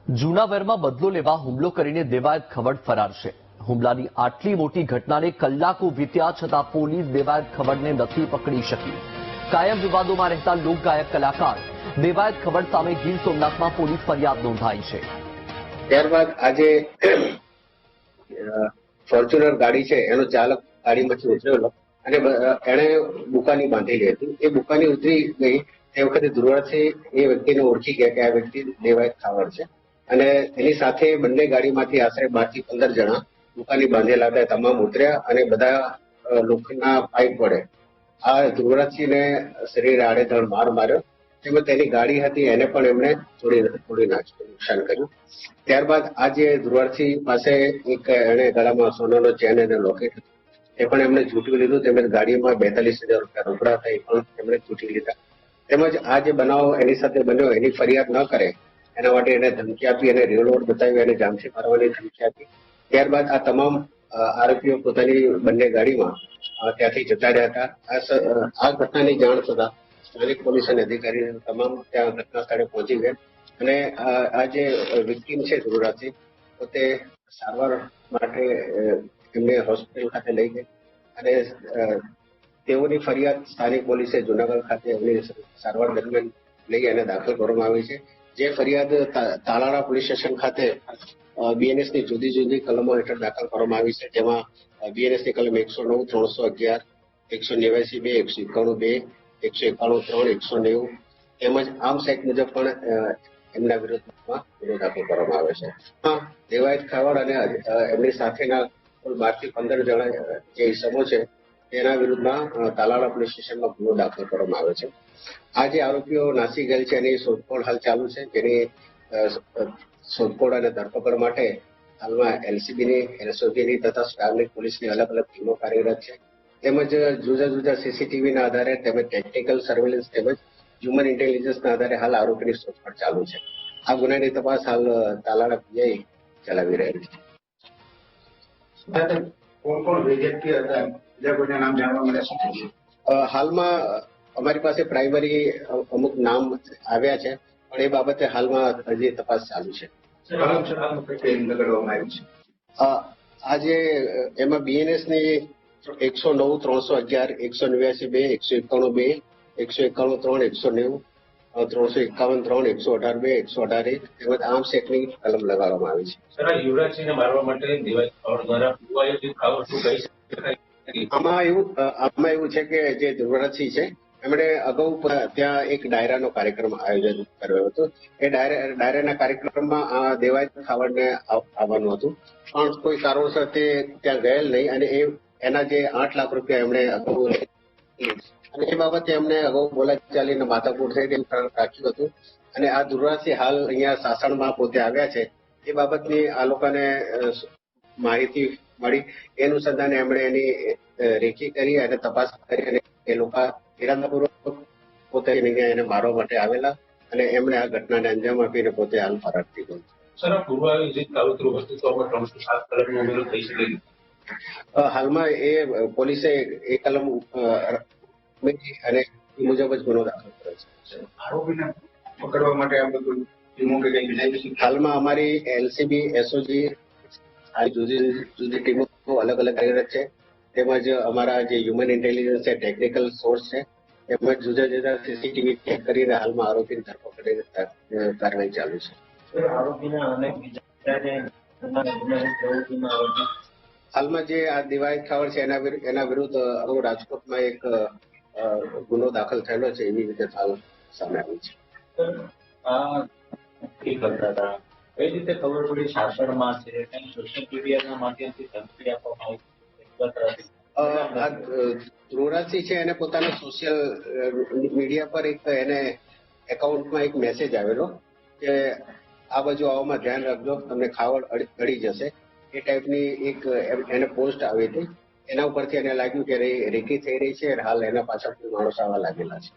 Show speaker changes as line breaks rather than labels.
જૂનાગઢમાં બદલો લેવા હુમલો કરીને દેવાયત ખવડ ફરાર છે. હુમલાની આટલી મોટી ઘટનાને કલાકો વીત્યા છતાં પોલીસ દેવાયત ખવડને નથી પકડી શકી. કાયમ વિવાદોમાં રહેતા લોકગાયક કલાકાર દેવાયત ખવડ સામે ગીર સોમનાથમાં પોલીસ ફરિયાદ નોંધાઈ છે.
ત્યારબાદ આજે ફોર્ચ્યુનર ગાડી છે એનો ચાલક ગાડીમાંથી ઉતરેલો અને એણે બુકાની બાંધેલી હતી. એ બુકાની ઉતરી ગઈ તે વખતે ધ્રુવરાજસિંહ એ વ્યક્તિને ઓળખી ગયા કે આ વ્યક્તિ દેવાયત ખાવડ છે અને એની સાથે બંને ગાડીમાંથી આશરે 12 થી 15 જણા દુકાની બાંધેલા હતા. તમામ ઉતર્યા અને બધા લોખંડના પાઇપ વડે આ ધ્રુવરાજસિંહને શરીરે આડેધડ માર માર્યો. તેમજ તેની ગાડી હતી એને પણ એમણે તોડી નાખ્યું, નુકસાન કર્યું. ત્યારબાદ આ જે ધ્રુવરાજસિંહ પાસે એક એને ગળામાં સોનાનો ચેન અને લોકેટ એ પણ એમણે ઝૂંટવી લીધું. તેમજ ગાડીમાં 42,000 રૂપિયા રોકડા હતા એ પણ એમણે ઝૂંટવી લીધા. તેમજ આ જે બનાવ એની સાથે બન્યો એની ફરિયાદ ન કરે એના માટે એને ધમકી આપી અને રિવોલ્વર બતાવી અને જામથી મારવાની ધમકી આપી. ત્યારબાદ આ તમામ આરોપીઓ પોતાની બંને ગાડીમાં ત્યાંથી જતા રહ્યા હતા. આ ઘટનાની જાણ થતા સ્થાનિક પોલીસ અને અધિકારી તમામ ત્યાં ઘટના સ્થળે પહોંચી ગયા અને આ જે વિક્ટીમ છે ધ્રુવરાજસિંહ પોતે સારવાર માટે એમને હોસ્પિટલ ખાતે લઈ ગઈ અને તેઓની ફરિયાદ સ્થાનિક પોલીસે જૂનાગઢ ખાતે એમની સારવાર દરમિયાન લઈ અને દાખલ કરવામાં આવી છે. જે ફરિયાદ તાલાળા પોલીસ સ્ટેશન ખાતે BNS ની જુદી જુદી કલમો હેઠળ દાખલ કરવામાં આવી છે. જેમાં BNS ની કલમ 109, 311, 189(2), 191(2), 191(3), 190 તેમજ આર્મ્સ એક્ટ મુજબ પણ એમના વિરુદ્ધમાં ગુનો દાખલ કરવામાં આવે છે. દેવાયત ખાવડ અને એમની સાથેના કુલ 12 થી 15 જણા જે ઇસમો છે તેના વિરુદ્ધમાં તાલાળા પોલીસ સ્ટેશનમાં ગુનો દાખલ કરવામાં આવે છે. આ જે આરોપીઓ નાસી ગયેલ છે એની શોધખોળ હાલ ચાલુ છે. જેની શોધખોળ અને ધરપકડ માટે હાલમાં LCBની, SOGની તથા સ્ટારની પોલીસની અલગ અલગ ટીમો કાર્યરત છે. તેમજ જુદા જુદા CCTVના આધારે તેમજ ટેકનિકલ સર્વેલન્સ તેમજ હ્યુમન ઇન્ટેલિજન્સના આધારે હાલ આરોપીની શોધખોળ ચાલુ છે. આ ગુનાની તપાસ હાલ તાલાળા PI ચલાવી રહેલ છે. હાલમાં અમારી પાસે પ્રાઇમરી અમુક નામ આવ્યા છે પણ એ બાબતે હાલમાં હજી તપાસ ચાલુ છે. આજે એમાં BNS ની 109, 311, 189(2), 191(3), 190, 351(3), 118(2), 118(1) તેમજ આર્મ્સ એક્ટની કલમ લગાડવામાં આવી છે.
યુવરાજસિંહને મારવા માટે દેવાયત ખાવડ દ્વારા ખાવડ શું કહી શકાય?
આમાં એવું છે કે જે ધ્રુવરાજસિંહ છે એમણે અગાઉ ત્યાં એક ડાયરાનો કાર્યક્રમ આયોજન કર્યો હતો. એ ડાયરાના કાર્યક્રમમાં આ દેવાયત ખાવડને આવવાનું હતું પણ કોઈ કારણોસર તે ત્યાં ગયેલ નહીં અને એના જે 8 લાખ રૂપિયા એમણે અગાઉ અને એ બાબતે એમને અગાઉ બોલાચાલીને માથાકૂટ થઈ તેમ રાખ્યું હતું અને આ ધ્રુવરાજસિંહ હાલ અહીંયા સાસણમાં પોતે આવ્યા છે. એ બાબતની આ લોકોને માહિતી મળી એ અનુસંધાને એમણે એની રેકી કરી અને તપાસ કરી અને એ લોકો ઇરાદાપૂર્વક પોતે એને મારવા માટે આવેલા અને એમણે આ ઘટનાને અંજામ આપીને પોતે હાલ ફરાર થઈ ગયો.
સર, પૂર્વ આયોજિત કાવતરું અસ્તિત્વમાં 307 કલમનો ઉમેરો થઈ શકે?
હાલમાં એ પોલીસે એ કલમ અને એ મુજબ જ ગુનો દાખલ કર્યો છે.
આરોપીને પકડવા માટે આ બધું ટીમો કે કંઈ
હાલમાં અમારી LCB, SOG આ જુદી જુદી ટીમો અલગ અલગ કાર્યરત છે. તેમજ અમારા જે હ્યુમન ઇન્ટેલિજન્સ છે, ટેકનિકલ સોર્સ છે તેમજ જુદા જુદા CCTV ચેક કરીને હાલમાં આરોપીની ધરપકડ કાર્યવાહી ચાલુ છે. હાલમાં જે આ દેવાયત ખાવડ છે એના વિરુદ્ધ રાજકોટમાં એક ગુનો દાખલ થયેલો છે એવી રીતે હાલ સામે આવી છે.
કઈ રીતે ખબર પડી સાસણમાં છે? સોશિયલ મીડિયાના માધ્યમથી ધમકી આપવામાં આવી?
ધ્રુવરાજસિંહ છે એને પોતાના સોશિયલ મીડિયા પર એને એકાઉન્ટમાં એક મેસેજ આવેલો કે આ બાજુ આવવામાં ધ્યાન રાખજો, તમને ખાવડ અડી જશે. એ ટાઈપની એક એને પોસ્ટ આવી હતી. એના ઉપરથી એને લાગ્યું કે રેકી થઈ રહી છે. હાલ એના પાછળ માણસ આવવા લાગેલા છે.